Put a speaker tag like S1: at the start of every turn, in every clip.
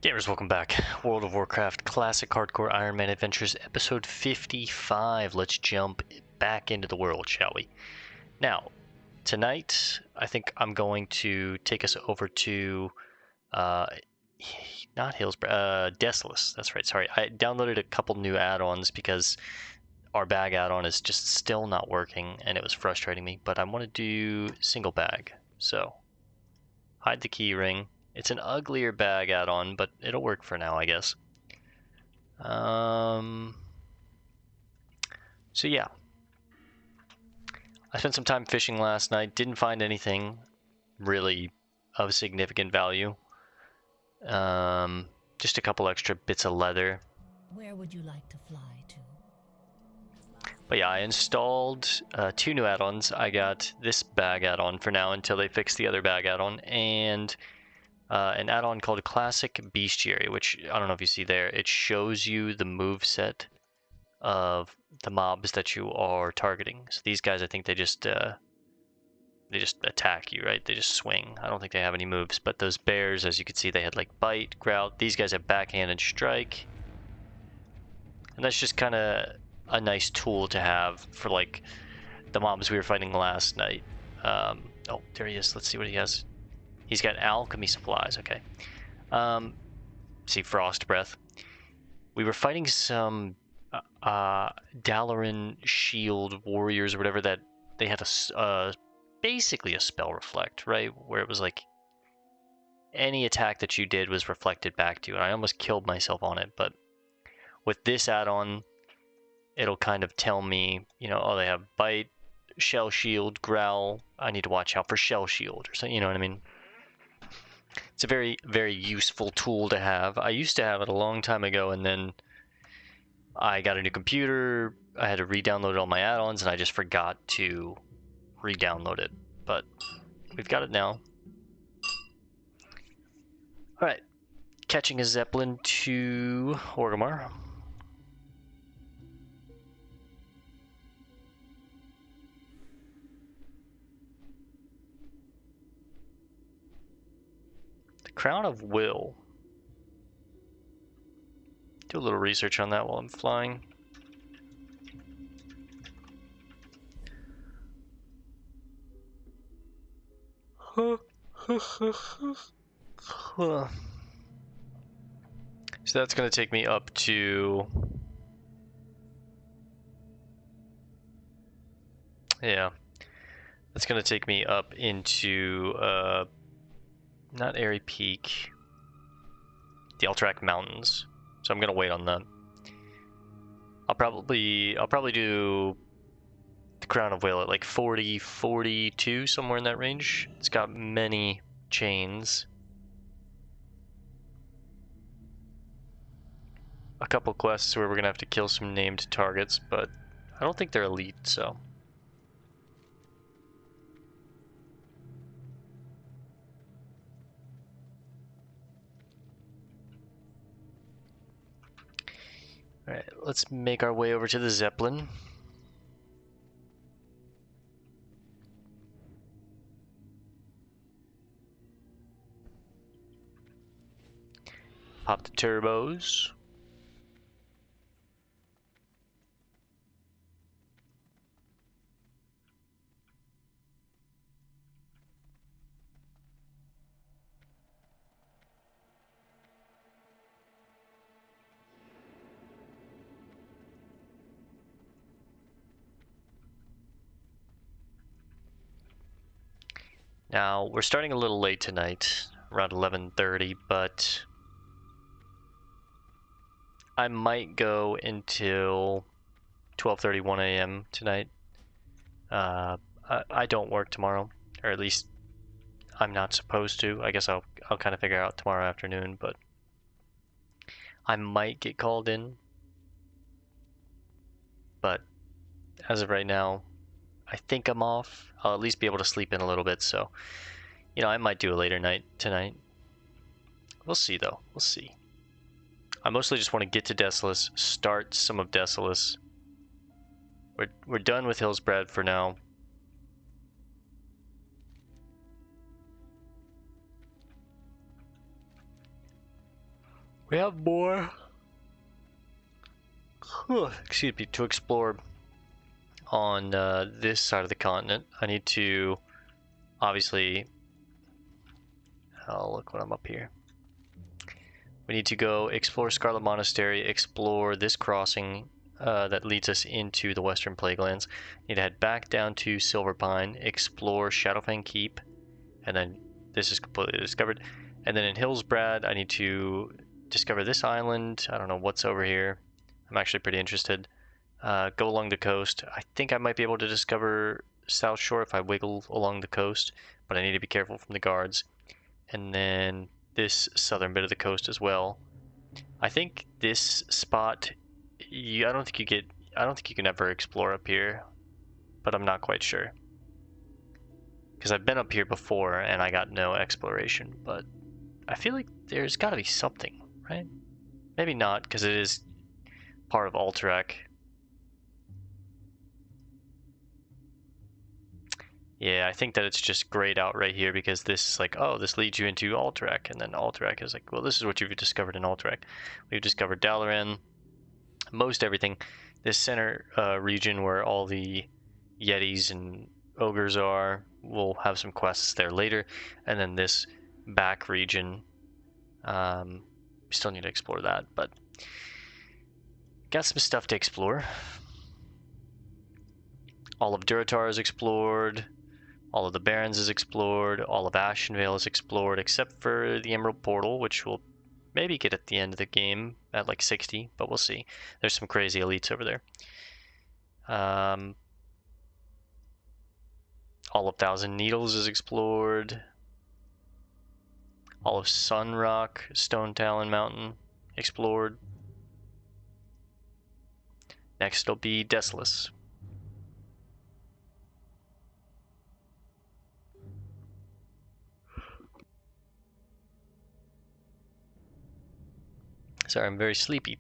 S1: Gamers, welcome back. World of Warcraft Classic Hardcore Ironman Adventures, episode 55. Let's jump back into the world, shall we? Now, tonight, I think I'm going to take us over to, not Hillsbrad, Desolace. That's right, sorry. I downloaded a couple new add-ons because our bag add-on is just still not working, and it was frustrating me, but I want to do single bag. So, hide the key ring. It's an uglier bag add-on, but it'll work for now, I guess. So yeah. I spent some time fishing last night. Didn't find anything really of significant value. Just a couple extra bits of leather.
S2: Where would you like to fly to?
S1: But yeah, I installed 2 new add-ons. I got this bag add-on for now until they fix the other bag add-on, and an add-on called Classic Bestiary, which I don't know if you see there. It shows you the move set of the mobs that you are targeting. So these guys, I think they just attack you, right? They just swing. I don't think they have any moves. But those bears, as you can see, they had like bite, growl. These guys have backhand and strike, and that's just kind of a nice tool to have for like the mobs we were fighting last night. Oh, there he is. Let's see what he has. He's got alchemy supplies, okay. See, frost breath. We were fighting some Dalaran shield warriors or whatever that they had basically a spell reflect, right? Where it was like any attack that you did was reflected back to you. And I almost killed myself on it, but with this add-on, it'll kind of tell me, you know, oh, they have bite, shell shield, growl. I need to watch out for shell shield or something, you know what I mean? It's a very, very useful tool to have. I used to have it a long time ago, and then I got a new computer. I had to re-download all my add-ons, and I just forgot to re-download it. But we've got it now. Alright. Catching a zeppelin to Orgrimmar. Crown of Will. Do a little research on that while I'm flying. So that's going to take me up to... Yeah. That's going to take me up into... not Airy Peak, the Alterac Mountains. So I'm gonna wait on that. I'll probably do the Crown of Whale at like 40, 42, somewhere in that range. It's got many chains. A couple quests where we're gonna have to kill some named targets, but I don't think they're elite, so. Alright, let's make our way over to the Zeppelin. Pop the turbos. Now, we're starting a little late tonight, around 11:30, but I might go until 12:30, 1 a.m. tonight. I don't work tomorrow, or at least I'm not supposed to. I guess I'll kind of figure out tomorrow afternoon, but I might get called in. But as of right now, I think I'm off. I'll at least be able to sleep in a little bit, so, you know, I might do a later night tonight. We'll see, though. We'll see. I mostly just want to get to Desolace, start some of Desolace. We're done with Hillsbrad for now. We have more. Excuse me, to explore on this side of the continent. I need to obviously. Oh, look when I'm up here. We need to go explore Scarlet Monastery, explore this crossing that leads us into the Western Plaguelands. Need to head back down to Silverpine, explore Shadowfang Keep, and then this is completely discovered. And then in Hillsbrad, I need to discover this island. I don't know what's over here. I'm actually pretty interested. Go along the coast. I think I might be able to discover South Shore if I wiggle along the coast, but I need to be careful from the guards. And then this southern bit of the coast as well. I think this spot, I don't think you can ever explore up here, but I'm not quite sure. Because I've been up here before and I got no exploration, but I feel like there's got to be something, right? Maybe not, because it is part of Alterac. Yeah, I think that it's just grayed out right here because this is like, oh, this leads you into Alterac, and then Alterac is like, well, this is what you've discovered in Alterac. We've discovered Dalaran, most everything. This center region where all the Yetis and Ogres are, we'll have some quests there later. And then this back region, we still need to explore that, but got some stuff to explore. All of Durotar is explored. All of the Barrens is explored, all of Ashenvale is explored, except for the Emerald Portal, which we'll maybe get at the end of the game at like 60, but we'll see. There's some crazy elites over there. All of Thousand Needles is explored. All of Sunrock, Stone Talon Mountain, explored. Next will be Desolace. Sorry, I'm very sleepy.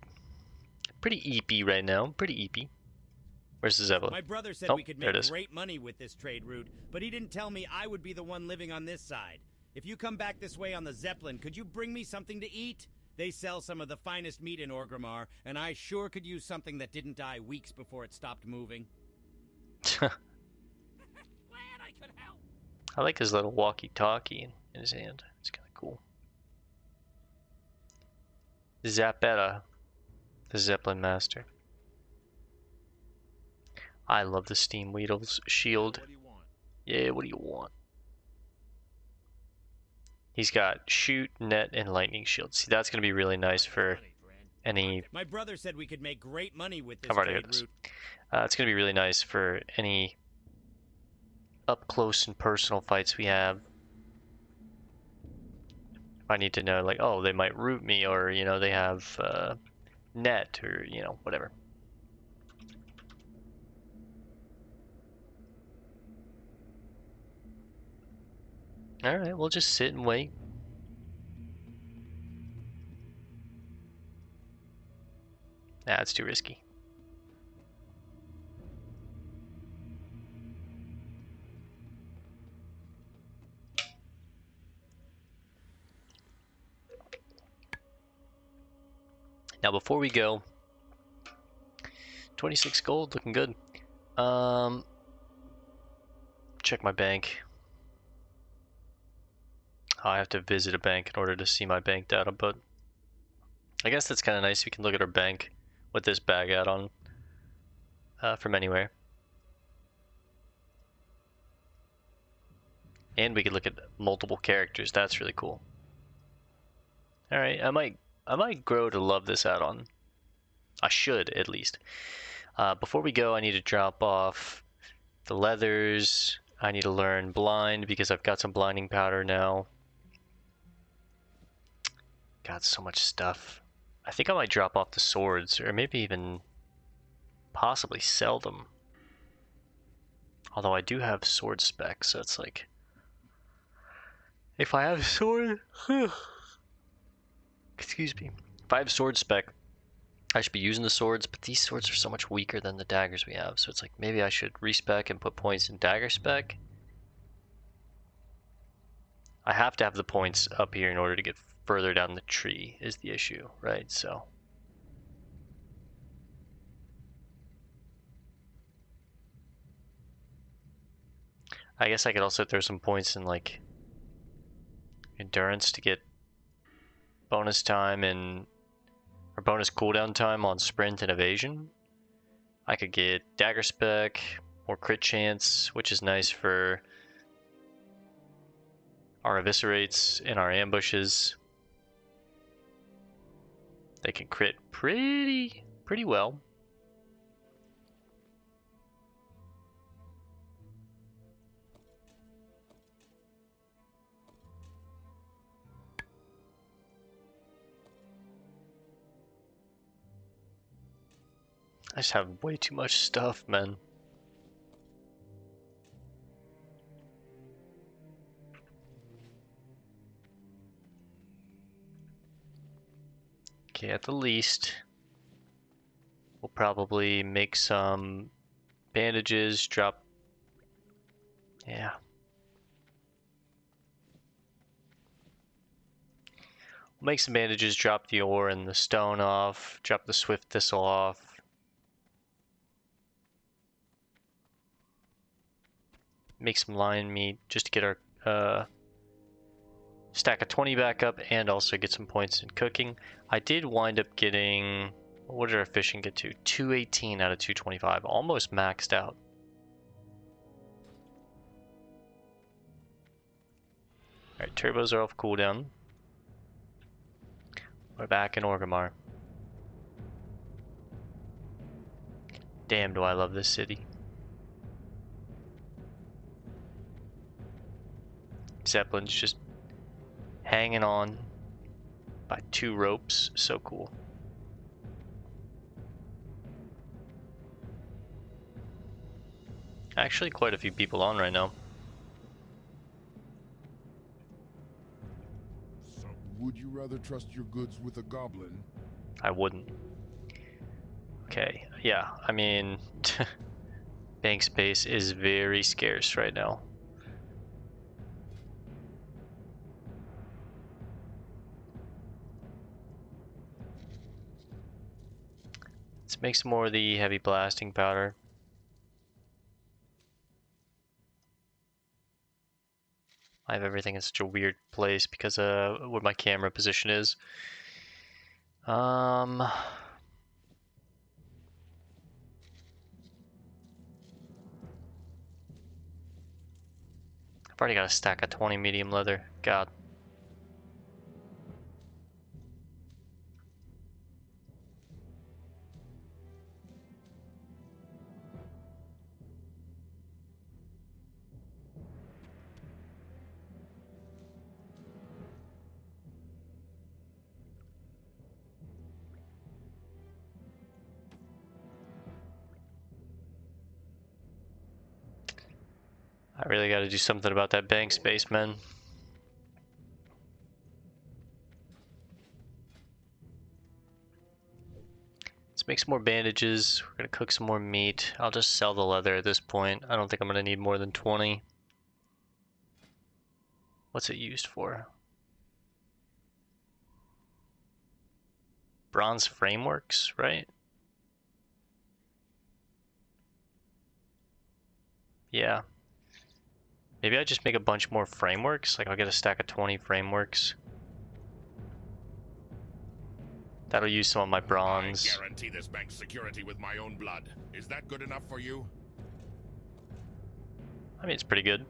S1: Pretty eepy right now. Pretty eepy. Where's the Zepplin?
S3: My brother said we could
S1: there
S3: make
S1: it is.
S3: great money with this trade route, but he didn't tell me I would be the one living on this side. If you come back this way on the Zeppelin, could you bring me something to eat? They sell some of the finest meat in Orgrimmar, and I sure could use something that didn't die weeks before it stopped moving.
S1: Glad I could help. I like his little walkie-talkie in his hand. It's kind of cool. Zapetta, the Zeppelin Master. I love the Steam Weedle's shield.
S3: What do you want?
S1: Yeah, what do you want? He's got shoot, net, and lightning shield. See, that's going to be really nice for any...
S3: My brother said we could make great money with this
S1: I've already
S3: trade
S1: heard this.
S3: route.
S1: It's going to be really nice for any up-close and personal fights we have. I need to know, like, oh, they might root me, or, you know, they have net, or, you know, whatever. Alright, we'll just sit and wait. Nah, it's too risky. Now, before we go, 26 gold, looking good. Check my bank. I have to visit a bank in order to see my bank data, but I guess that's kind of nice. We can look at our bank with this bag add-on from anywhere. And we could look at multiple characters. That's really cool. Alright, I might grow to love this add-on. I should, at least. Before we go, I need to drop off the leathers. I need to learn blind because I've got some blinding powder now. Got so much stuff. I think I might drop off the swords, or maybe even possibly sell them. Although I do have sword specs, so it's like, if I have sword, excuse me, if I have sword spec, I should be using the swords, but these swords are so much weaker than the daggers we have, so it's like, maybe I should respec and put points in dagger spec. I have to have the points up here in order to get further down the tree is the issue, right? So I guess I could also throw some points in like endurance to get bonus time and or bonus cooldown time on sprint and evasion. I could get dagger spec or crit chance, which is nice for our eviscerates and our ambushes. They can crit pretty well. I just have way too much stuff, man. Okay, at the least, we'll probably make some bandages, drop... Yeah. We'll make some bandages, drop the ore and the stone off, drop the swift thistle off. Make some lion meat just to get our stack of 20 back up and also get some points in cooking. I did wind up getting, what did our fishing get to? 218 out of 225, almost maxed out. Alright, turbos are off cooldown. We're back in Orgrimmar. Damn, do I love this city. Zeppelin's just hanging on by 2 ropes. So cool. Actually, quite a few people on right now.
S4: So, would you rather trust your goods with a goblin?
S1: I wouldn't. Okay, yeah, I mean, bank space is very scarce right now. Let's make some more of the heavy blasting powder. I have everything in such a weird place because where my camera position is. I've already got a stack of 20 medium leather. God. I really got to do something about that bank space, man. Let's make some more bandages. We're going to cook some more meat. I'll just sell the leather at this point. I don't think I'm going to need more than 20. What's it used for? Bronze frameworks, right? Yeah. Maybe I just make a bunch more frameworks. Like I'll get a stack of 20 frameworks. That'll use some of my bronze.
S4: I guarantee this bank's security with my own blood. Is that good enough for you?
S1: I mean, it's pretty good.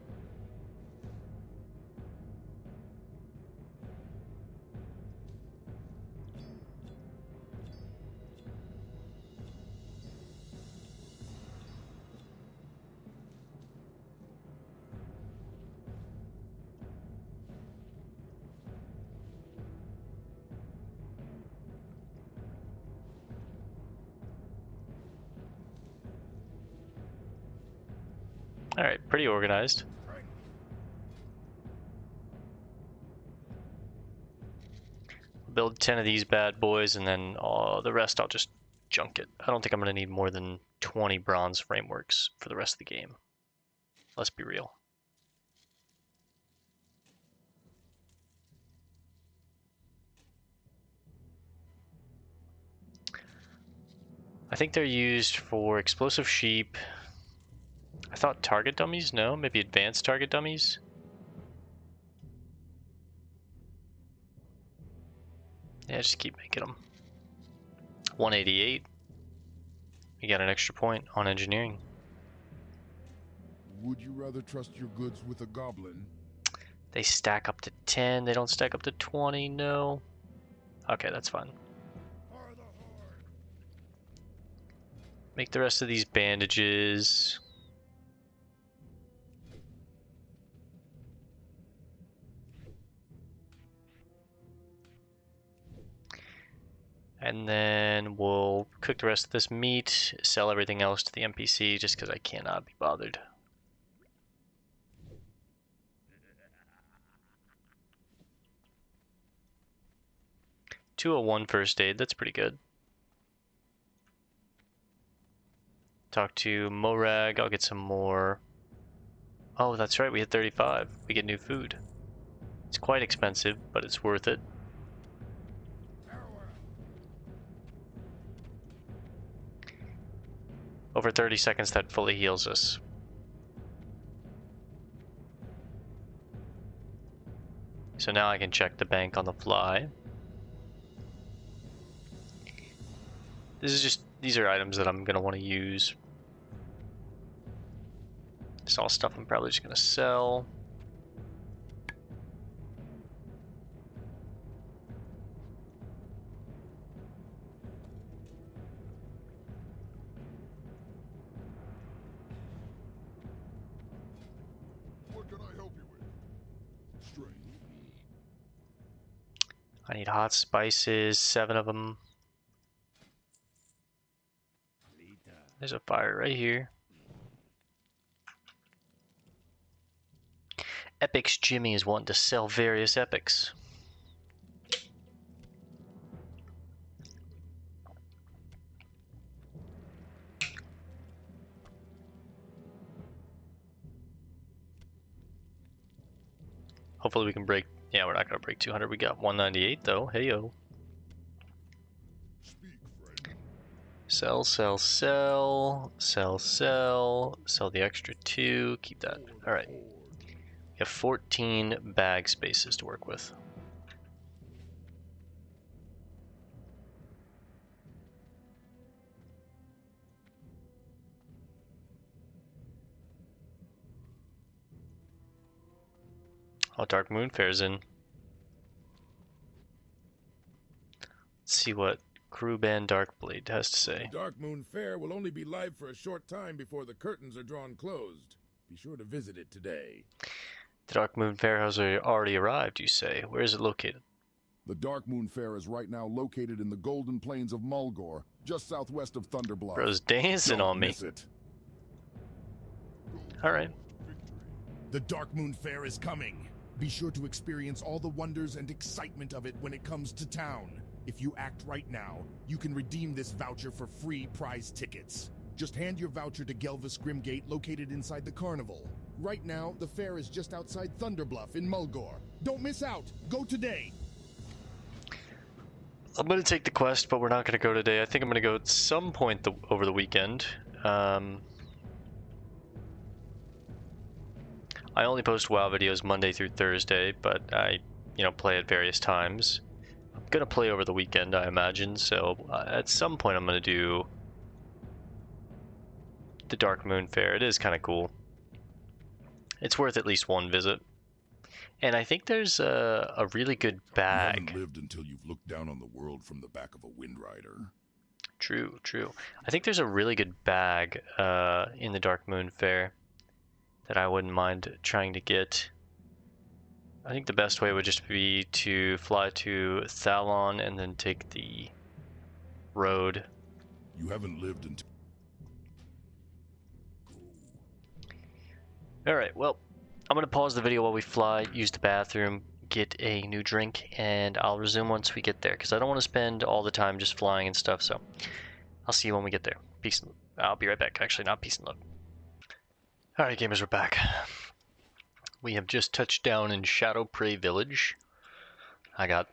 S1: Alright, pretty organized. Build 10 of these bad boys and then the rest I'll just junk it. I don't think I'm going to need more than 20 bronze frameworks for the rest of the game. Let's be real. I think they're used for explosive sheep. I thought target dummies? No, maybe advanced target dummies? Yeah, just keep making them. 188. We got an extra point on engineering.
S5: Would you rather trust your goods with a goblin?
S1: They stack up to 10. They don't stack up to 20. No. Okay, that's fine. Make the rest of these bandages. And then we'll cook the rest of this meat, sell everything else to the NPC just because I cannot be bothered. $201 first aid, that's pretty good. Talk to Morag, I'll get some more. Oh, that's right, we hit 35. We get new food. It's quite expensive, but it's worth it. Over 30 seconds, that fully heals us. So now I can check the bank on the fly. These are items that I'm gonna want to use. It's all stuff I'm probably just gonna sell.
S5: What can I help you with? Strange.
S1: I need hot spices, 7 of them. There's a fire right here. Epics Jimmy is wanting to sell various epics. Hopefully we can break. Yeah, we're not gonna break 200. We got 198 though. Hey yo. Sell, sell, sell, sell, sell, sell the extra 2, keep that. Alright. We have 14 bag spaces to work with. Oh, Darkmoon Faire's in. Let's see what Crewband Darkblade has to say.
S5: Darkmoon Faire will only be live for a short time before the curtains are drawn closed. Be sure to visit it today.
S1: The Darkmoon Faire has already arrived, you say. Where is it located?
S5: The Darkmoon Faire is right now located in the Golden Plains of Mulgore, just southwest of Thunder Bluff.
S1: Bro's dancing
S5: Don't
S1: on me.
S5: miss it.
S1: Alright.
S6: The Darkmoon Faire is coming. Be sure to experience all the wonders and excitement of it when it comes to town. If you act right now, you can redeem this voucher for free prize tickets. Just hand your voucher to Gelvis Grimgate, located inside the carnival. Right now, the fair is just outside Thunder Bluff in Mulgore. Don't miss out. Go today.
S1: I'm going to take the quest, but we're not going to go today. I think I'm going to go at some point over the weekend. I only post WoW videos Monday through Thursday, but I, play at various times. I'm going to play over the weekend, I imagine, so at some point I'm going to do the Darkmoon Faire. It is kind of cool. It's worth at least one visit. And I think there's a really good bag.
S5: You haven't lived until you've looked down on the world from the back of a Wind Rider.
S1: True, true. I think there's a really good bag in the Darkmoon Faire that I wouldn't mind trying to get. I think the best way would just be to fly to Thalon and then take the road.
S5: You haven't lived until...
S1: Alright, well, I'm going to pause the video while we fly, use the bathroom, get a new drink, and I'll resume once we get there, because I don't want to spend all the time just flying and stuff, so I'll see you when we get there. Peace and love. I'll be right back. Actually, not peace and love. Alright, gamers, we're back. We have just touched down in Shadowprey Village. I got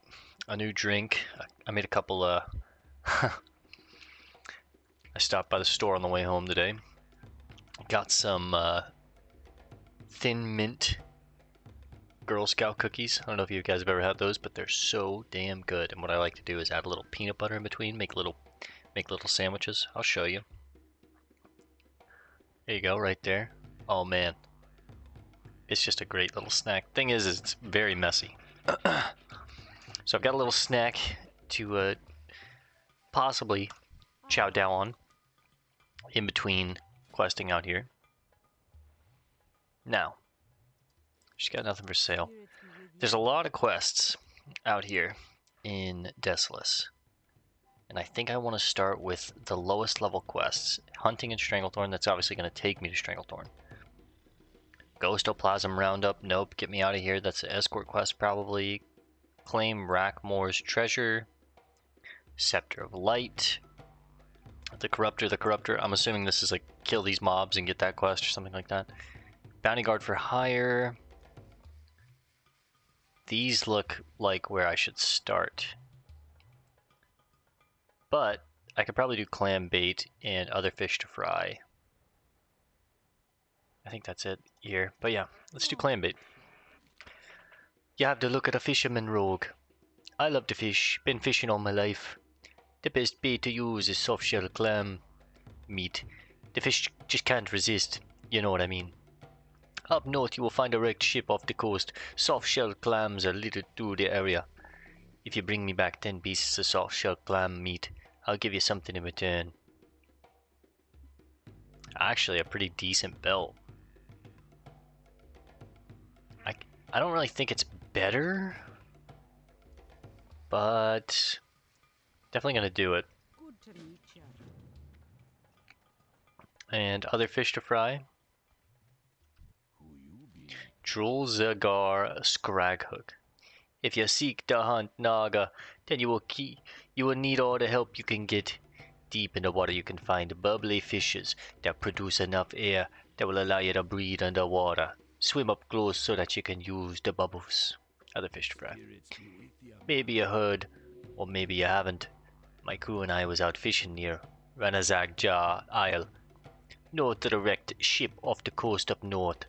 S1: a new drink. I made a couple I stopped by the store on the way home today. Got some Thin Mint Girl Scout cookies. I don't know if you guys have ever had those, but they're so damn good. And what I like to do is add a little peanut butter in between, make little sandwiches. I'll show you. There you go, right there. Oh man, it's just a great little snack. Thing is it's very messy. So I've got a little snack to possibly chow down on in between questing out here. Now, she's got nothing for sale. There's a lot of quests out here in Desolace. And I think I want to start with the lowest level quests. Hunting in Stranglethorn, that's obviously going to take me to Stranglethorn. Ghostoplasm Roundup, nope, get me out of here. That's an escort quest probably. Claim Rackmore's treasure. Scepter of Light. The Corruptor, I'm assuming this is like kill these mobs and get that quest or something like that. Bounty Guard for Hire. These look like where I should start. But I could probably do clam bait and other fish to fry. I think that's it here. But yeah, let's do clam bait. You have to look at a fisherman rogue. I love to fish, been fishing all my life. The best bait to use is soft shell clam meat. The fish just can't resist, you know what I mean. Up north you will find a wrecked ship off the coast. Soft shell clams are littered through the area. If you bring me back 10 pieces of soft shell clam meat, I'll give you something in return. Actually, a pretty decent belt. I don't really think it's better, but definitely gonna do it.
S2: Good to meet you.
S1: And other fish to fry. Drool Zagar Skraghook. If you seek to hunt Naga, then you will need all the help you can get. Deep in the water you can find bubbly fishes that produce enough air that will allow you to breathe underwater. Swim up close so that you can use the bubbles. Other fish to fry. Maybe you heard, or maybe you haven't. My crew and I was out fishing near Ranazag Jar Isle, north of the wrecked ship off the coast up north.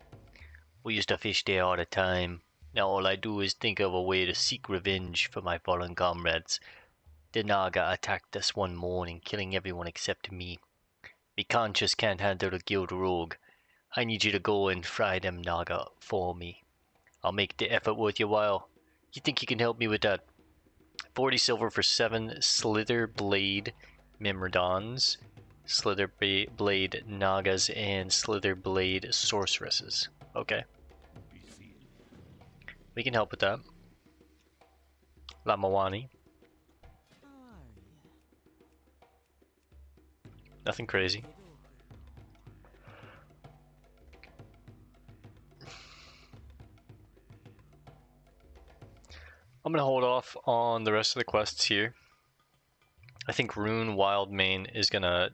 S1: We used to fish there all the time. Now all I do is think of a way to seek revenge for my fallen comrades. The Naga attacked us one morning, killing everyone except me. Me conscience can't handle a guild rogue. I need you to go and fry them Naga for me. I'll make the effort worth your while. You think you can help me with that? 40 silver for 7 Slitherblade Myrmidons, Slitherblade Nagas, and Slitherblade Sorceresses. Okay. We can help with that. Lamawani. Nothing crazy. I'm going to hold off on the rest of the quests here. I think Rune Wildmane is going to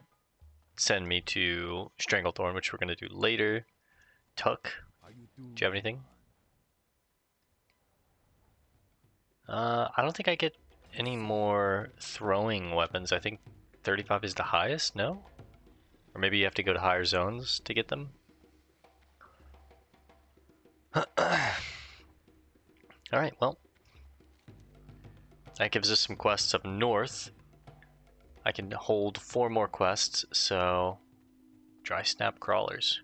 S1: send me to Stranglethorn, which we're going to do later. Tuck, do you have anything? I don't think I get any more throwing weapons. I think 35 is the highest, no? Or maybe you have to go to higher zones to get them? Alright, well. That gives us some quests up north. I can hold 4 more quests, so dry snap crawlers.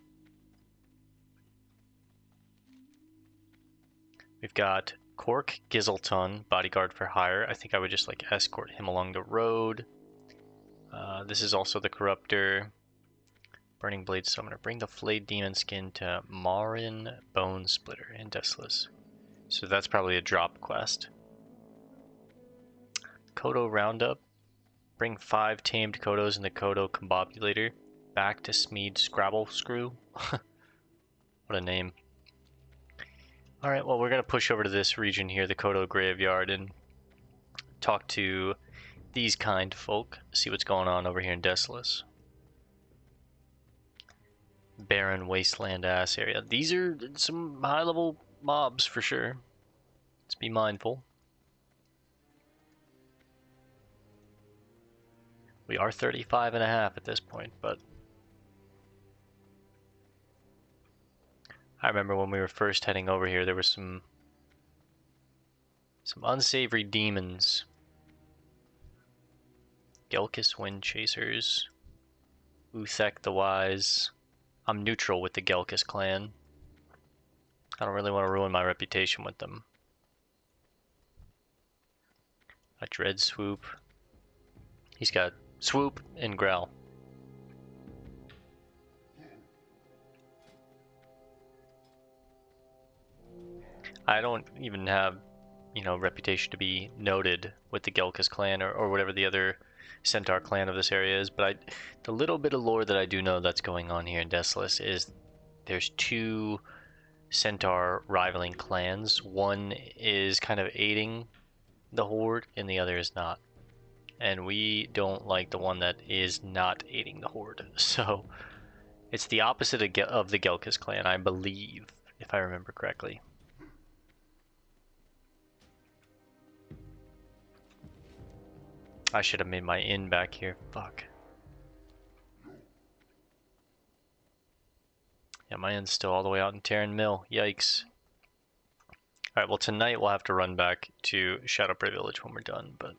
S1: We've got Cork Gizzleton, bodyguard for hire. I think I would just like escort him along the road. This is also the Corruptor. Burning Blade Summoner. Bring the flayed demon skin to Maurin Bonesplitter in Desolace. So that's probably a drop quest. Kodo Roundup. Bring 5 tamed kodos in the kodo combobulator back to Smeed Scrabblescrew. What a name. Alright, well we're going to push over to this region here, the Kodo Graveyard, and talk to these kind folk, see what's going on over here in Desolace. Barren wasteland ass area. These are some high level mobs for sure. Let's be mindful. We are 35.5 at this point, but I remember when we were first heading over here, there were some unsavory demons. Gelkis Wind Chasers. Uthek the Wise. I'm neutral with the Gelkis clan. I don't really want to ruin my reputation with them. A Dread Swoop. He's got Swoop and Growl. I don't even have, you know, reputation to be noted with the Gelkis clan or whatever the other Centaur clan of this area is, but the little bit of lore that I do know that's going on here in Desolace is there's two Centaur rivaling clans. One is kind of aiding the horde and the other is not. And we don't like the one that is not aiding the horde. So it's the opposite of the Gelkis clan, I believe, if I remember correctly. I should have made my inn back here. Fuck. Yeah, my inn's still all the way out in Terran Mill. Yikes. Alright, well tonight we'll have to run back to Shadowprey Village when we're done, but...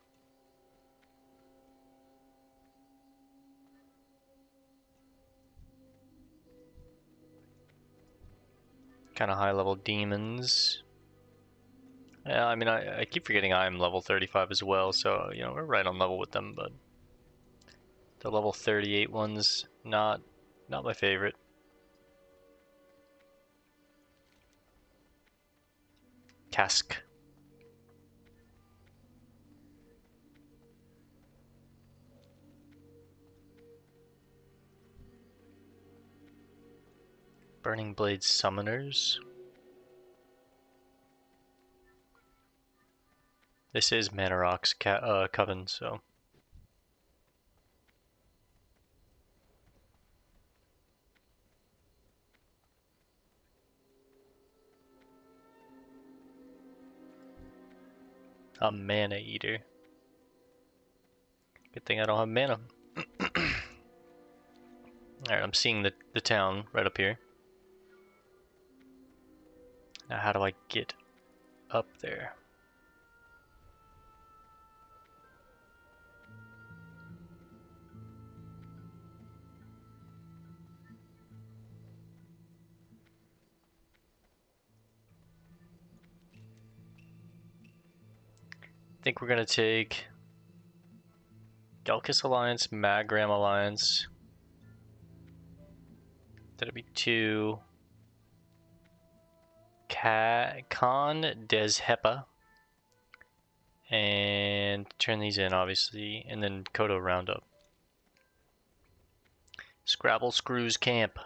S1: kind of high level demons. Yeah, I mean, I keep forgetting I'm level 35 as well, so, you know, we're right on level with them, but the level 38 ones, not my favorite. Cask. Burning Blade Summoners. This is Manarok's coven, so. A mana eater. Good thing I don't have mana. Alright, I'm seeing the town right up here. Now how do I get up there? I think we're gonna take Gelkis Alliance, Magram Alliance. That'll be 2. Khan Des Hepa. And turn these in, obviously. And then Kodo Roundup. Scrabblescrew's Camp.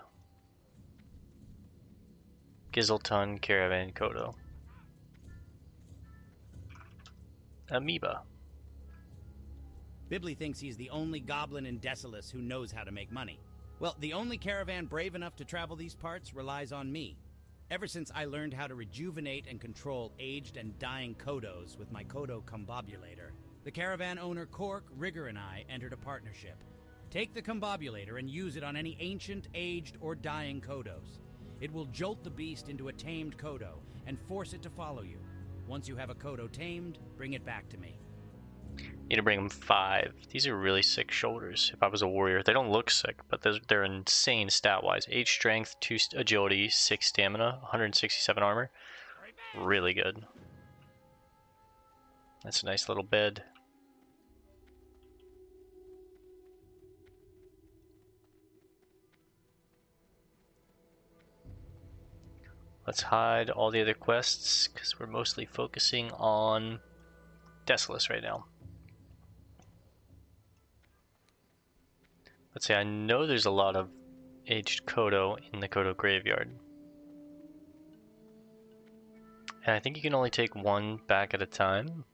S1: Gizelton Caravan Kodo. Amoeba.
S3: Bibbly thinks he's the only goblin in Desolace who knows how to make money. Well, the only caravan brave enough to travel these parts relies on me. Ever since I learned how to rejuvenate and control aged and dying kodos with my kodo combobulator, the caravan owner Cork, Rigger, and I entered a partnership. Take the combobulator and use it on any ancient, aged, or dying kodos. It will jolt the beast into a tamed kodo and force it to follow you. Once you have a kodo tamed, bring it back to me.
S1: Need to bring them 5. These are really sick shoulders. If I was a warrior, they don't look sick, but they're insane stat-wise. 8 strength, 2 agility, 6 stamina, 167 armor. Really good. That's a nice little bed. Let's hide all the other quests, because we're mostly focusing on Desolace right now. Let's say I know there's a lot of aged kodo in the kodo graveyard. And I think you can only take 1 back at a time.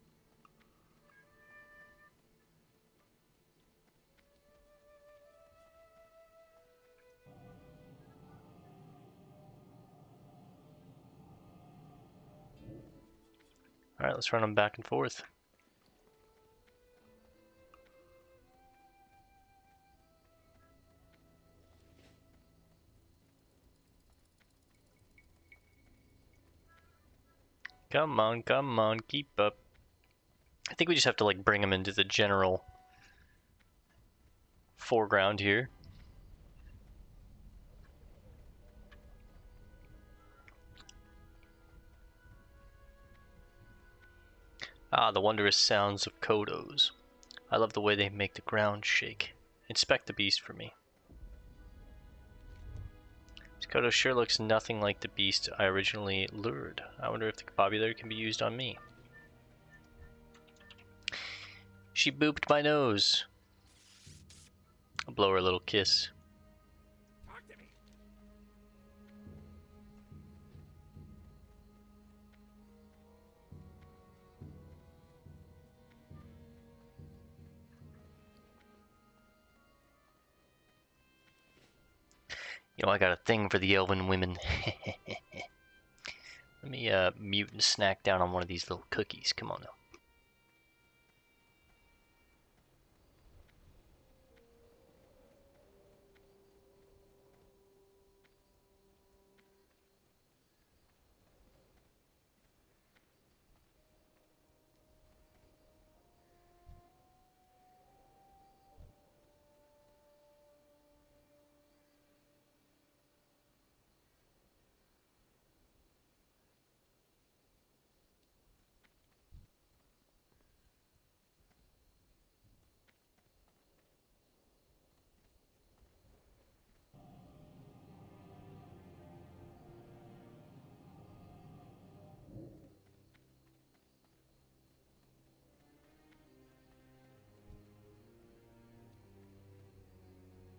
S1: Alright, let's run them back and forth. Come on, keep up. I think we just have to like bring them into the general foreground here. Ah, the wondrous sounds of kodos. I love the way they make the ground shake. Inspect the beast for me. This kodo sure looks nothing like the beast I originally lured. I wonder if the vocabulary can be used on me. She booped my nose. I'll blow her a little kiss.
S3: Talk to me.
S1: You know, I got a thing for the elven women. Let me mute and snack down on one of these little cookies. Come on now.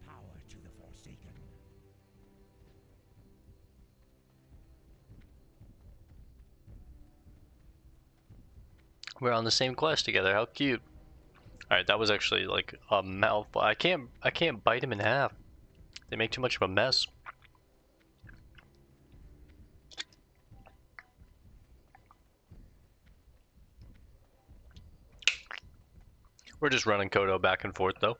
S3: Power to the Forsaken.
S1: We're on the same quest together. How cute. Alright, that was actually like a mouthful. I can't bite him in half. They make too much of a mess. We're just running kodo back and forth though.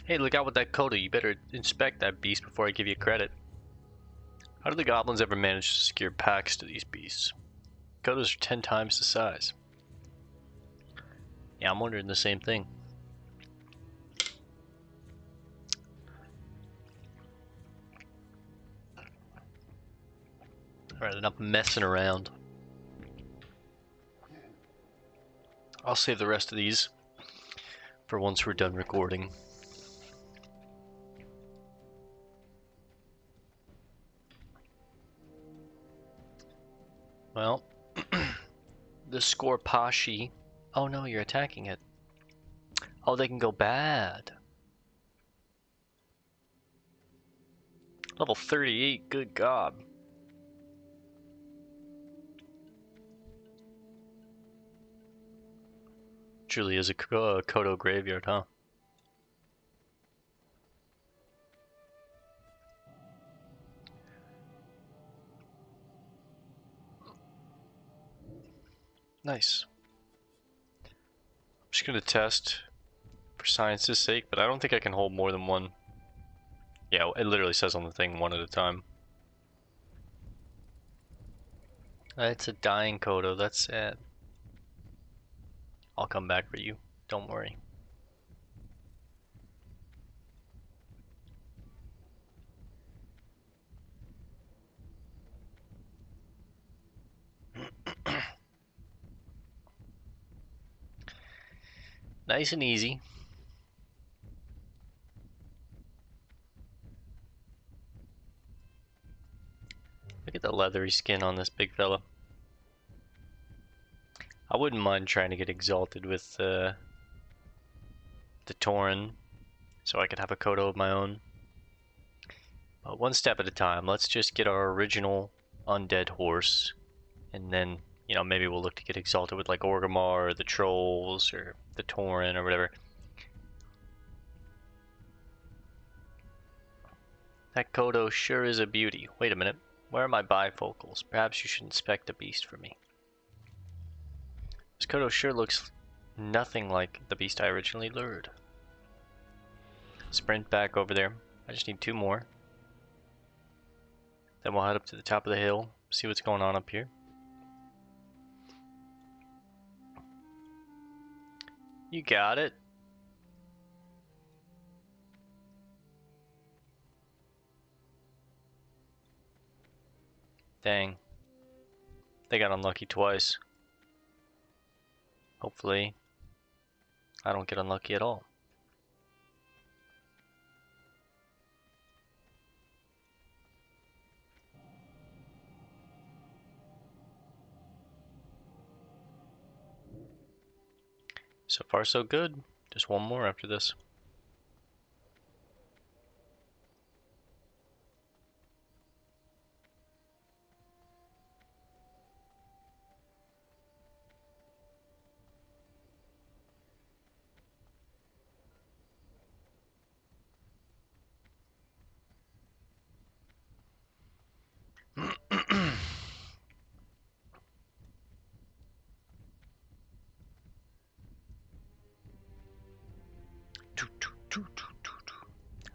S1: Hey, look out with that kodo. You better inspect that beast before I give you credit. How do the goblins ever manage to secure packs to these beasts? Kodos are 10 times the size. Yeah, I'm wondering the same thing. Alright, enough messing around. I'll save the rest of these for once we're done recording. Well, the Skorpashi. Oh no, you're attacking it. Oh, they can go bad. Level 38, good god. Truly is a kodo graveyard, huh? Nice. I'm just gonna test for science's sake, but I don't think I can hold more than one. Yeah, it literally says on the thing one at a time. It's a dying kodo, that's sad. I'll come back for you, don't worry. Nice and easy. Look at the leathery skin on this big fella. I wouldn't mind trying to get exalted with the Tauren, so I could have a kodo of my own. But one step at a time. Let's just get our original undead horse, and then, you know, maybe we'll look to get exalted with like Orgrimmar or the trolls or the Tauren or whatever. That kodo sure is a beauty. Wait a minute. Where are my bifocals? Perhaps you should inspect the beast for me. This kodo sure looks nothing like the beast I originally lured. Sprint back over there. I just need 2 more. Then we'll head up to the top of the hill, see what's going on up here. You got it. Dang. They got unlucky twice. Hopefully, I don't get unlucky at all. So far, so good. Just 1 more after this.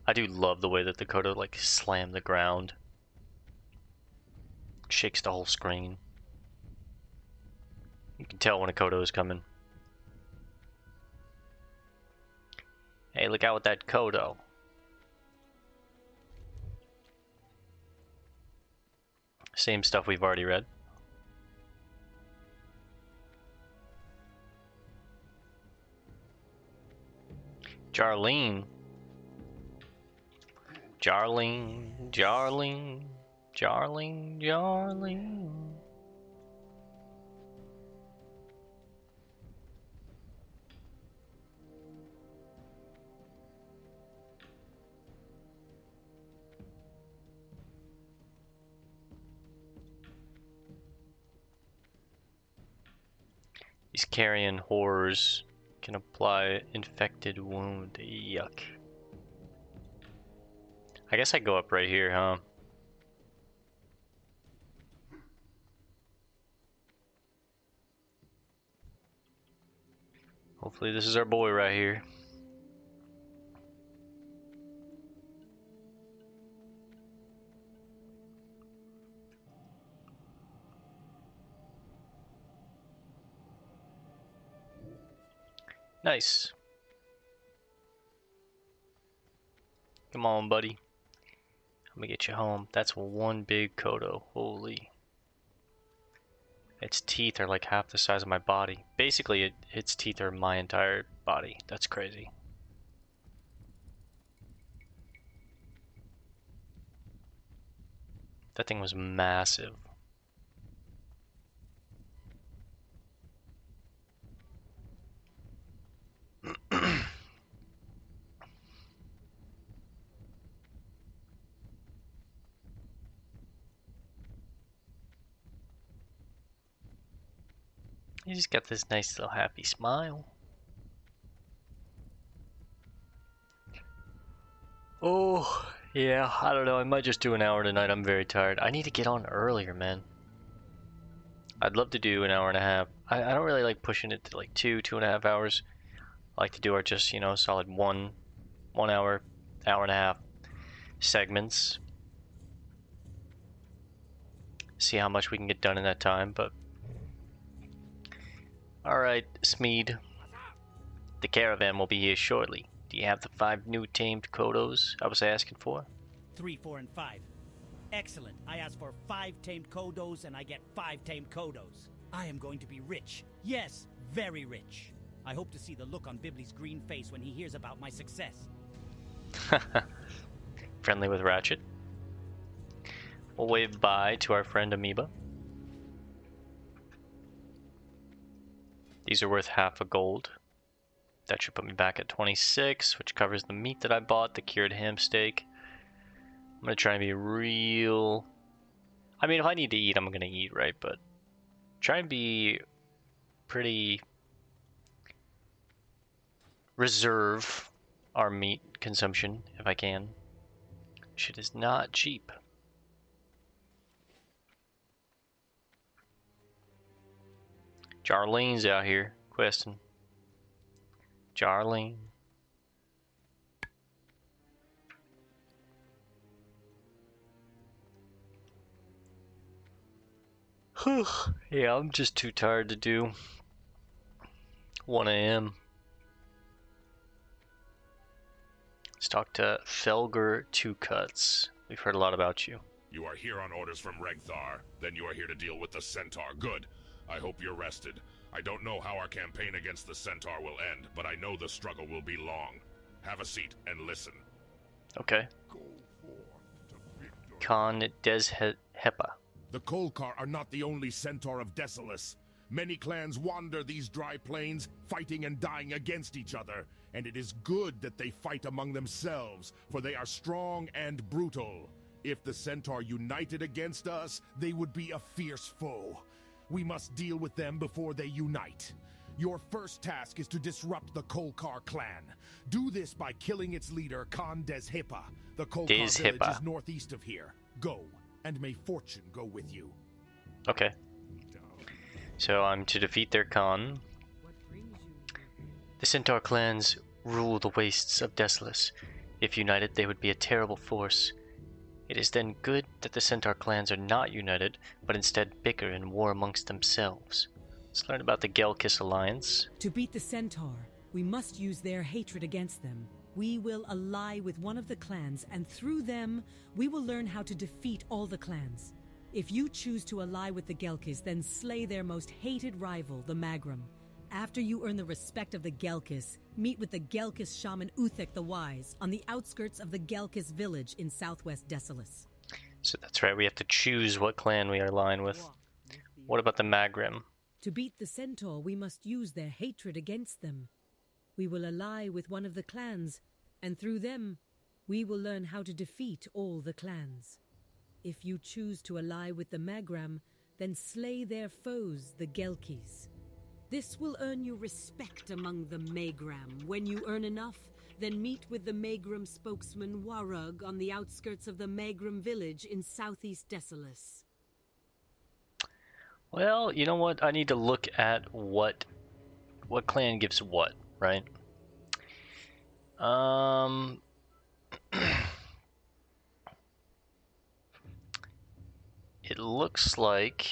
S1: I do love the way that the kodo like slam the ground, shakes the whole screen. You can tell when a kodo is coming. Hey, look out with that kodo. Same stuff we've already read. Jarleen. Jarleen, Jarleen, Jarleen, Jarleen. These carrion horrors can apply infected wound. Yuck. I guess I go up right here, huh? Hopefully this is our boy right here. Nice. Come on, buddy. I'm gonna get you home. That's 1 big kodo. Holy. Its teeth are like half the size of my body. Basically, its teeth are my entire body. That's crazy. That thing was massive. He's got this nice little happy smile. Oh, yeah, I don't know. I might just do an hour tonight. I'm very tired. I need to get on earlier, man. I'd love to do an hour and a half. I don't really like pushing it to like 2.5 hours. I like to do our just, you know, solid 1 hour, hour and a half segments. See how much we can get done in that time, but... Alright, Smeed. The caravan will be here shortly. Do you have the 5 new tamed kodos I was asking for?
S3: 3, 4, and 5. Excellent. I asked for 5 tamed kodos, and I get 5 tamed kodos. I am going to be rich. Yes, very rich. I hope to see the look on Bibbly's green face when he hears about my success.
S1: Friendly with Ratchet. We'll wave bye to our friend Amoeba. These are worth half a gold. That should put me back at 26, which covers the meat that I bought, the cured ham steak. I'm gonna try and be real... I mean, if I need to eat, I'm gonna eat, right? But try and be pretty... reserve our meat consumption, if I can. Shit is not cheap. Jarlene's out here questing. Jarlene. Yeah, I'm just too tired to do 1 a.m. Let's talk to Felger Two Cuts. We've heard a lot about you.
S4: You are here on orders from Regthar. Then you are here to deal with the Centaur. Good. I hope you're rested. I don't know how our campaign against the Centaur will end, but I know the struggle will be long. Have a seat and listen.
S1: Okay. Khan Deshepa.
S6: The Kolkar are not the only centaur of Desolace. Many clans wander these dry plains, fighting and dying against each other, and it is good that they fight among themselves, for they are strong and brutal. If the centaur united against us, they would be a fierce foe. We must deal with them before they unite. Your first task is to disrupt the Kolkar clan. Do this by killing its leader, Khan Deshepa. The Kolkar village is northeast of here. Go, and may fortune go with you.
S1: Okay. So I'm to defeat their Khan. The Centaur clans rule the wastes of Desolace. If united, they would be a terrible force. It is then good that the Centaur clans are not united, but instead bicker and war amongst themselves. Let's learn about the Gelkis alliance.
S7: To beat the Centaur, we must use their hatred against them. We will ally with one of the clans, and through them, we will learn how to defeat all the clans. If you choose to ally with the Gelkis, then slay their most hated rival, the Magrum. After you earn the respect of the Gelkis, meet with the Gelkis shaman Uthek the Wise on the outskirts of the Gelkis village in southwest Desolace.
S1: So that's right, we have to choose what clan we are allying with. What about the Magrum?
S7: To beat the Centaur, we must use their hatred against them. We will ally with one of the clans, and through them, we will learn how to defeat all the clans. If you choose to ally with the Magrum, then slay their foes, the Gelkis. This will earn you respect among the Magrum. When you earn enough, then meet with the Magrum spokesman Warug on the outskirts of the Magrum village in southeast Desolace.
S1: Well, you know what? I need to look at what clan gives what, right? It looks like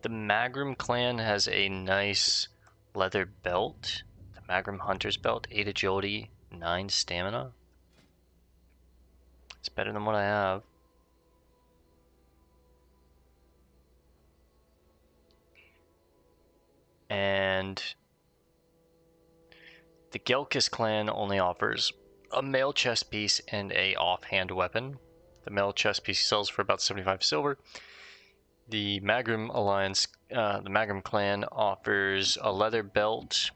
S1: the Magrum clan has a nice leather belt. The Magrum Hunter's Belt, 8 agility, 9 stamina. It's better than what I have. And the Gelkis clan only offers a mail chest piece and a offhand weapon. The mail chest piece sells for about 75 silver. The Magrum Alliance, the Magrum clan offers a leather belt,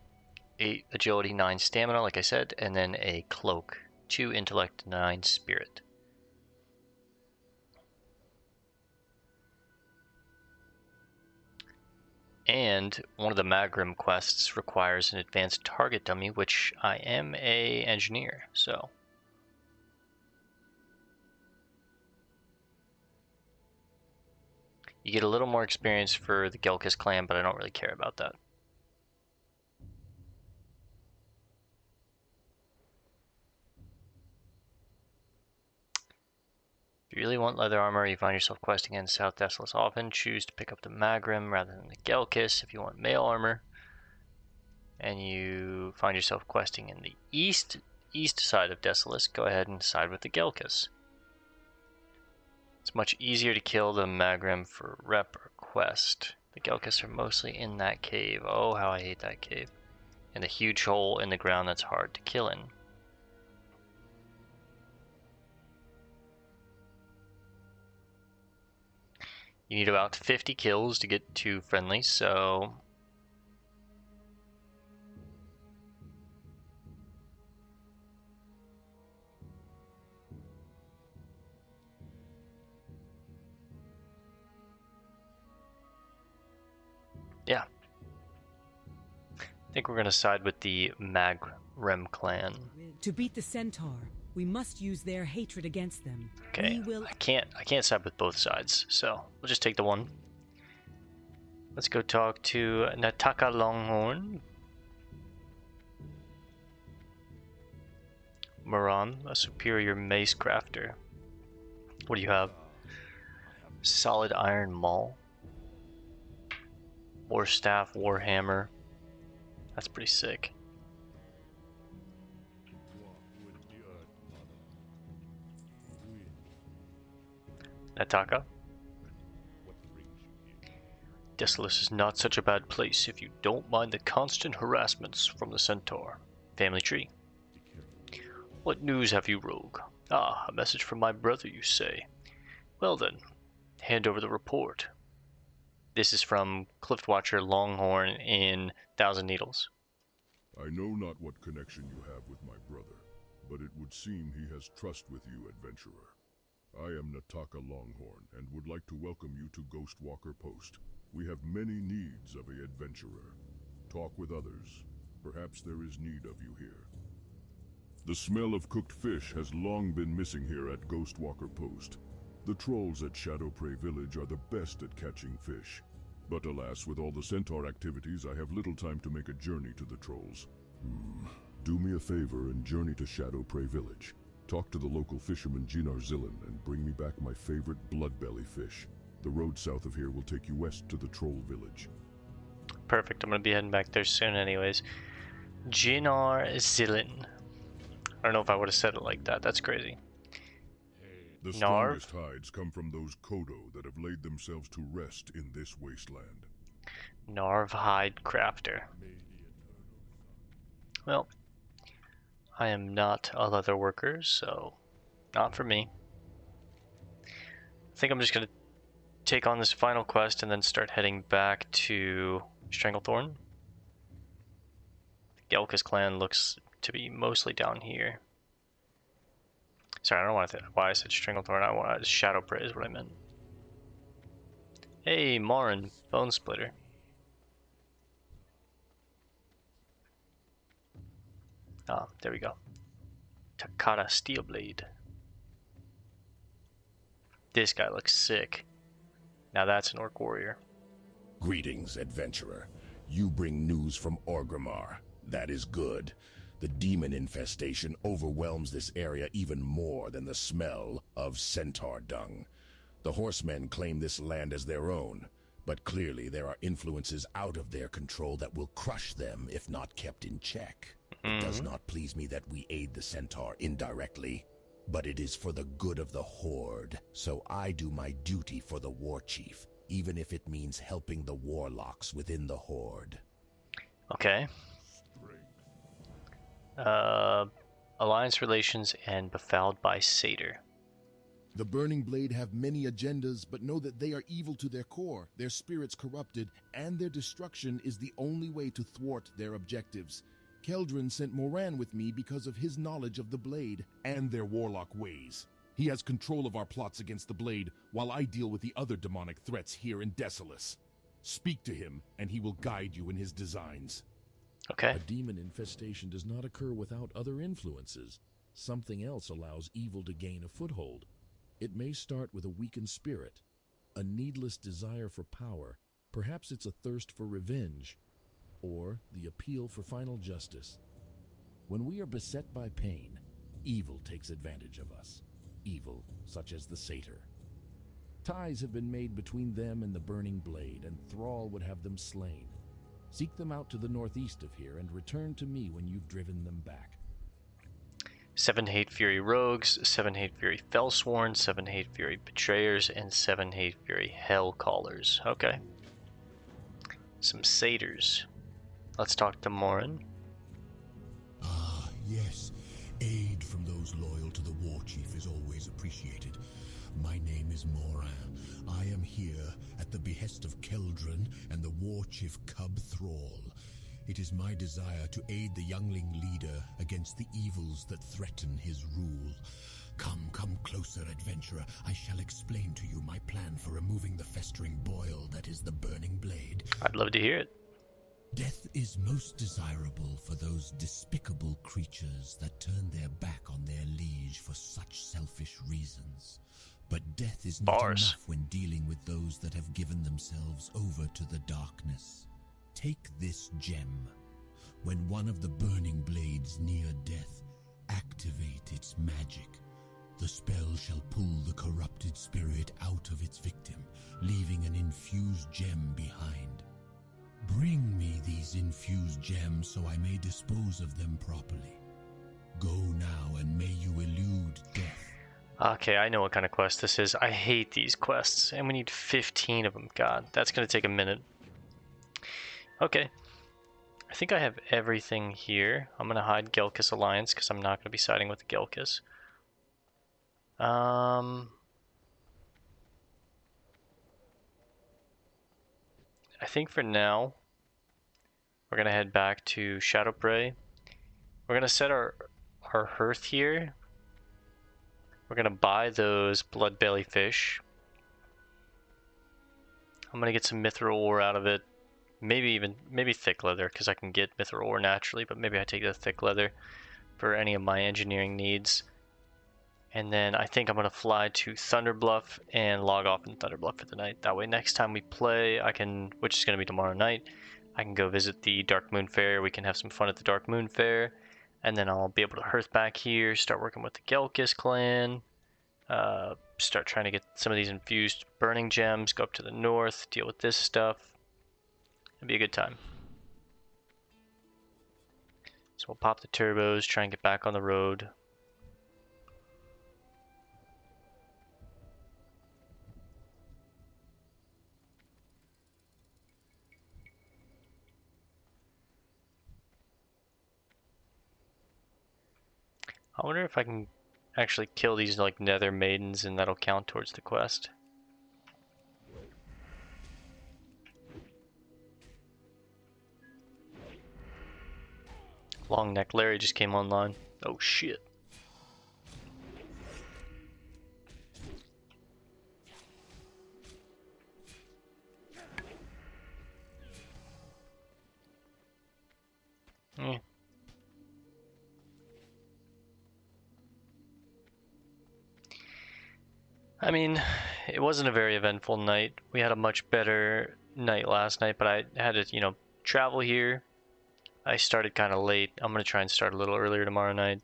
S1: 8 agility, 9 stamina, like I said, and then a cloak, 2 intellect, 9 spirit. And one of the Magrum quests requires an advanced target dummy, which I am a engineer, so. You get a little more experience for the Gelkis clan, but I don't really care about that. If you really want leather armor, you find yourself questing in South Desolace often, choose to pick up the Magrum rather than the Gelkis. If you want mail armor, and you find yourself questing in the east side of Desolace, go ahead and side with the Gelkis. It's much easier to kill the Magrum for rep or quest. The Gelkis are mostly in that cave. Oh, how I hate that cave. And a huge hole in the ground that's hard to kill in. You need about 50 kills to get to friendly, so... yeah. I think we're going to side with the Magrum clan.
S7: To beat the Centaur, We must use their hatred against them.
S1: Okay,
S7: We will...
S1: I can't side with both sides, so we'll just take the one. Let's go talk to Nataka Longhorn. Maurin, a superior mace crafter. What do you have? Solid iron maul. War staff, war hammer. That's pretty sick. Nataka. Desolace is not such a bad place if you don't mind the constant harassments from the centaur. Family tree. What news have you, rogue? Ah, a message from my brother, you say. Well then, hand over the report. This is from Cliffwatcher Longhorn in Thousand Needles.
S5: I know not what connection you have with my brother, but it would seem he has trust with you, adventurer. I am Nataka Longhorn, and would like to welcome you to Ghostwalker Post. We have many needs of a adventurer. Talk with others. Perhaps there is need of you here. The smell of cooked fish has long been missing here at Ghostwalker Post. The trolls at Shadowprey Village are the best at catching fish. But alas, with all the centaur activities, I have little time to make a journey to the trolls. Do me a favor and journey to Shadowprey Village. Talk to the local fisherman Jinar Zillin and bring me back my favorite bloodbelly fish. The road south of here will take you west to the troll village.
S1: Perfect, I'm gonna be heading back there soon anyways. Jinar Zillin. I don't know if I would have said it like that, that's crazy.
S5: The
S1: Narv?
S5: strongest hides come from those kodo that have laid themselves to rest in this wasteland.
S1: Narv Hide Crafter. Well, I am not a leather worker, so not for me. I think I'm just gonna take on this final quest and then start heading back to Stranglethorn. The Gelka's clan looks to be mostly down here. Sorry, I don't know why I said Stranglethorn. I wanted Shadowprey is what I meant. Hey, Maurin Bonesplitter. Ah, there we go. Takata Steelblade. This guy looks sick. Now that's an orc warrior.
S6: Greetings, adventurer. You bring news from Orgrimmar. That is good. The demon infestation overwhelms this area even more than the smell of centaur dung. The horsemen claim this land as their own, but clearly there are influences out of their control that will crush them if not kept in check. It does not please me that we aid the centaur indirectly, but it is for the good of the horde, so I do my duty for the war chief, even if it means helping the warlocks within the horde.
S1: Okay. Alliance relations and befouled by Satyr.
S6: The Burning Blade have many agendas, but know that they are evil to their core, their spirits corrupted, and their destruction is the only way to thwart their objectives. Keldrin sent Maurin with me because of his knowledge of the Blade and their warlock ways. He has control of our plots against the Blade, while I deal with the other demonic threats here in Desolace. Speak to him, and he will guide you in his designs.
S1: Okay.
S8: A demon infestation does not occur without other influences. Something else allows evil to gain a foothold. It may start with a weakened spirit, a needless desire for power. Perhaps it's a thirst for revenge, or the appeal for final justice. When we are beset by pain, evil takes advantage of us. Evil such as the Satyr. Ties have been made between them and the Burning Blade, and Thrall would have them slain. Seek them out to the northeast of here and return to me when you've driven them back.
S1: 7 Hate Fury Rogues, 7 Hate Fury Fellsworn, 7 Hate Fury Betrayers, and 7 Hate Fury Hellcallers. Okay. Some satyrs. Let's talk to Maurin.
S9: Ah, yes. Aid from those loyal to the war chief is always appreciated. My name is Maurin. I am here at the behest of Keldrin and the war chief Cub Thrall. It is my desire to aid the youngling leader against the evils that threaten his rule. Come closer, adventurer. I shall explain to you my plan for removing the festering boil that is the Burning Blade.
S1: I'd love to hear it.
S9: Death is most desirable for those despicable creatures that turn their back on their liege for such selfish reasons. But death is not enough when dealing with those that have given themselves over to the darkness. Take this gem. When one of the burning blades near death, activate its magic. The spell shall pull the corrupted spirit out of its victim, leaving an infused gem behind. Bring me these infused gems so I may dispose of them properly. Go now and may you elude death.
S1: Okay, I know what kind of quest this is. I hate these quests, and we need 15 of them. God, that's going to take a minute. Okay. I think I have everything here. I'm going to hide Gelkis Alliance because I'm not going to be siding with the Gelkis. I think for now, we're going to head back to Shadowprey. We're going to set our hearth here. We're going to buy those bloodbelly fish. I'm going to get some mithril ore out of it. Maybe thick leather, because I can get mithril ore naturally, but maybe I take the thick leather for any of my engineering needs. And then I think I'm going to fly to Thunder Bluff and log off in Thunder Bluff for the night. That way next time we play, which is going to be tomorrow night, I can go visit the Darkmoon Faire. We can have some fun at the Darkmoon Faire. And then I'll be able to hearth back here, start working with the Gelkis clan, start trying to get some of these infused burning gems, go up to the north, deal with this stuff. It'll be a good time. So we'll pop the turbos, try and get back on the road. I wonder if I can actually kill these like nether maidens and that'll count towards the quest. Long neck Larry just came online. Oh shit. Yeah. I mean, it wasn't a very eventful night. We had a much better night last night, but I had to, travel here. I started kind of late. I'm going to try and start a little earlier tomorrow night.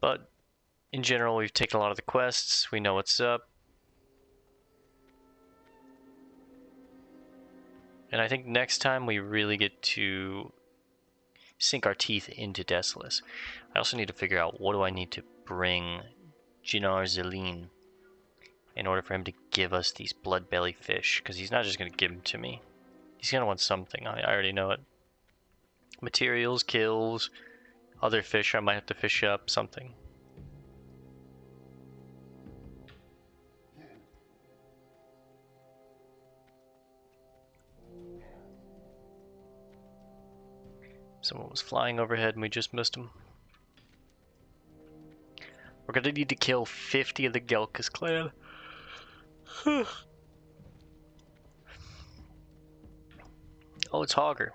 S1: But in general, we've taken a lot of the quests. We know what's up. And I think next time we really get to sink our teeth into Desolace. I also need to figure out what do I need to bring Jinar Zelin in order for him to give us these bloodbelly fish, because he's not just going to give them to me. He's going to want something. I already know it. Materials, kills, other fish I might have to fish up, something. Someone was flying overhead and we just missed him. We're gonna need to kill 50 of the Gelkis clan. Oh, it's Hogger.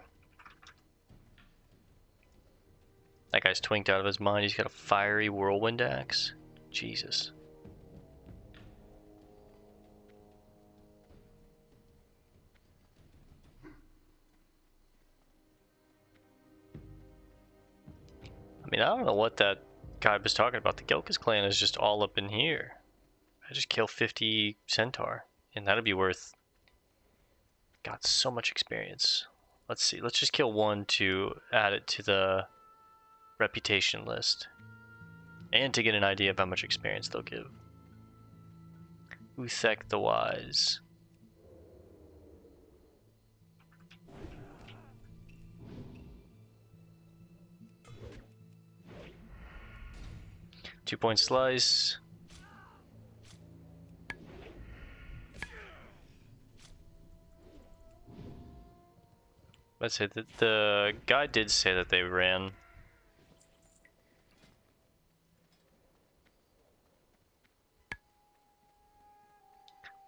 S1: That guy's twinked out of his mind. He's got a fiery whirlwind axe. Jesus. I mean, I don't know what that guy was talking about. The Gelkis clan is just all up in here. I just kill 50 centaur, and that'd be worth... Got so much experience. Let's see. Let's just kill one to add it to the reputation list. And to get an idea of how much experience they'll give. Uthek the Wise. Two-point slice. Let's say that the guy did say that they ran.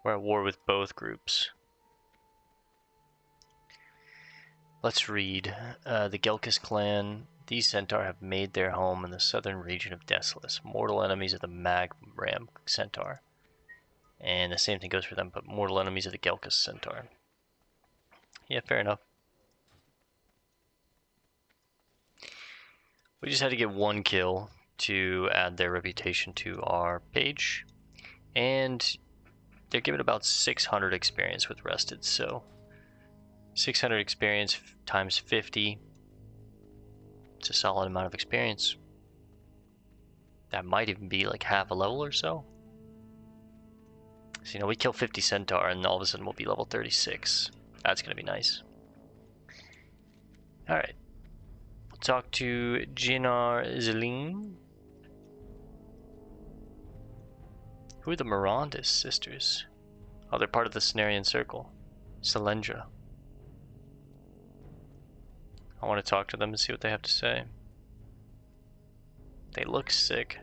S1: We're at war with both groups. Let's read. The Gelkis clan. These centaur have made their home in the southern region of Desolace, mortal enemies of the Magram centaur. And the same thing goes for them, but mortal enemies of the Gelkis centaur. Yeah, fair enough. We just had to get 1 kill to add their reputation to our page. And they're given about 600 experience with rested, so 600 experience times 50. It's a solid amount of experience. That might even be like half a level or so. So, we kill 50 centaur and all of a sudden we'll be level 36. That's going to be nice. Alright. We'll talk to Jinar Zeline. Who are the Mirandis sisters? Oh, they're part of the Cenarian Circle. Selendra. I want to talk to them and see what they have to say. They look sick.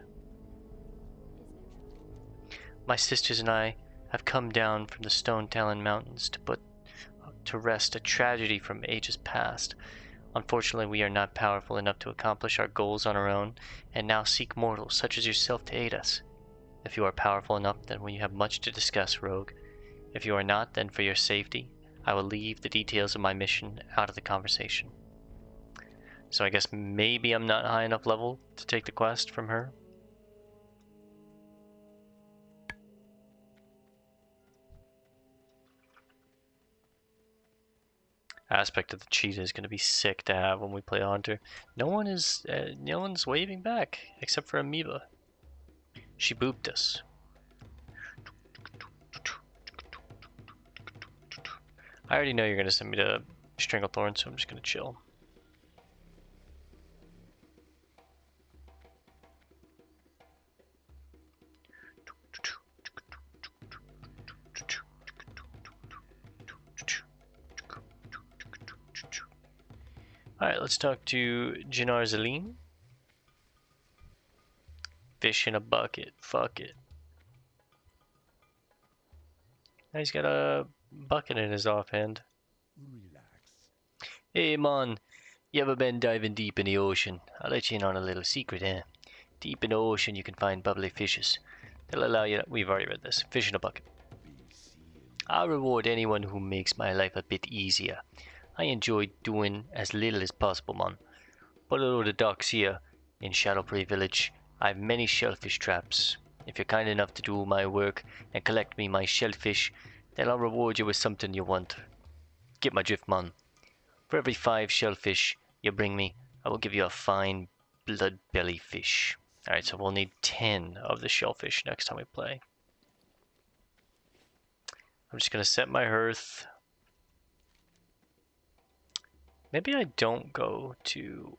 S1: My sisters and I have come down from the Stone Talon Mountains to put to rest a tragedy from ages past. Unfortunately, we are not powerful enough to accomplish our goals on our own, and now seek mortals such as yourself to aid us. If you are powerful enough, then we have much to discuss, Rogue. If you are not, then for your safety, I will leave the details of my mission out of the conversation. So I guess maybe I'm not high enough level to take the quest from her. Aspect of the cheetah is going to be sick to have when we play Hunter. No one's waving back except for Amoeba. She booped us. I already know you're going to send me to Stranglethorn, so I'm just going to chill. Alright, let's talk to Jinar Zeline. Fish in a bucket. Fuck it. Now he's got a bucket in his offhand.
S6: Relax.
S1: Hey, man. You ever been diving deep in the ocean? I'll let you in on a little secret, eh? Deep in the ocean, you can find bubbly fishes. They'll allow you to... We've already read this. Fish in a bucket. I'll reward anyone who makes my life a bit easier. I enjoy doing as little as possible, man. Below the docks here, in Shadowprey Village, I have many shellfish traps. If you're kind enough to do my work and collect me my shellfish, then I'll reward you with something you want. Get my drift, man. For every 5 shellfish you bring me, I will give you a fine blood belly fish. Alright, so we'll need 10 of the shellfish next time we play. I'm just going to set my hearth. Maybe I don't go to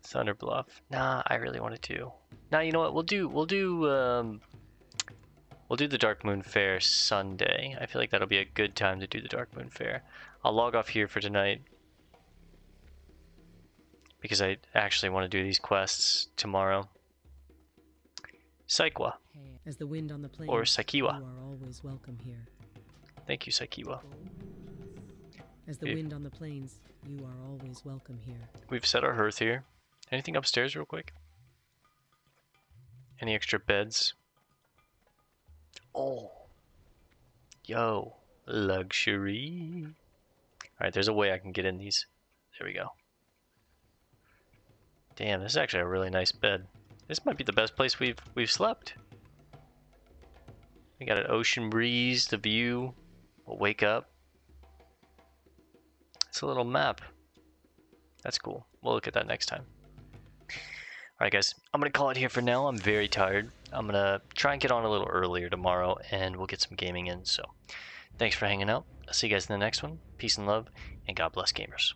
S1: Thunder Bluff. Nah, I really want to. Nah, you know what? We'll do the Darkmoon Faire Sunday. I feel like that'll be a good time to do the Darkmoon Faire. I'll log off here for tonight because I actually want to do these quests tomorrow. Psykwa.
S7: As the wind on the plains,
S1: or Psykiwa.
S7: You are always welcome here.
S1: Thank you, Psykiwa.
S7: As the wind on the plains, you are always welcome here.
S1: We've set our hearth here. Anything upstairs real quick? Any extra beds? Oh. Yo. Luxury. Alright, there's a way I can get in these. There we go. Damn, this is actually a really nice bed. This might be the best place we've slept. We got an ocean breeze, the view. We'll wake up. It's a little map. That's cool. We'll look at that next time. Alright guys, I'm going to call it here for now. I'm very tired. I'm going to try and get on a little earlier tomorrow and we'll get some gaming in. So thanks for hanging out. I'll see you guys in the next one. Peace and love, and God bless gamers.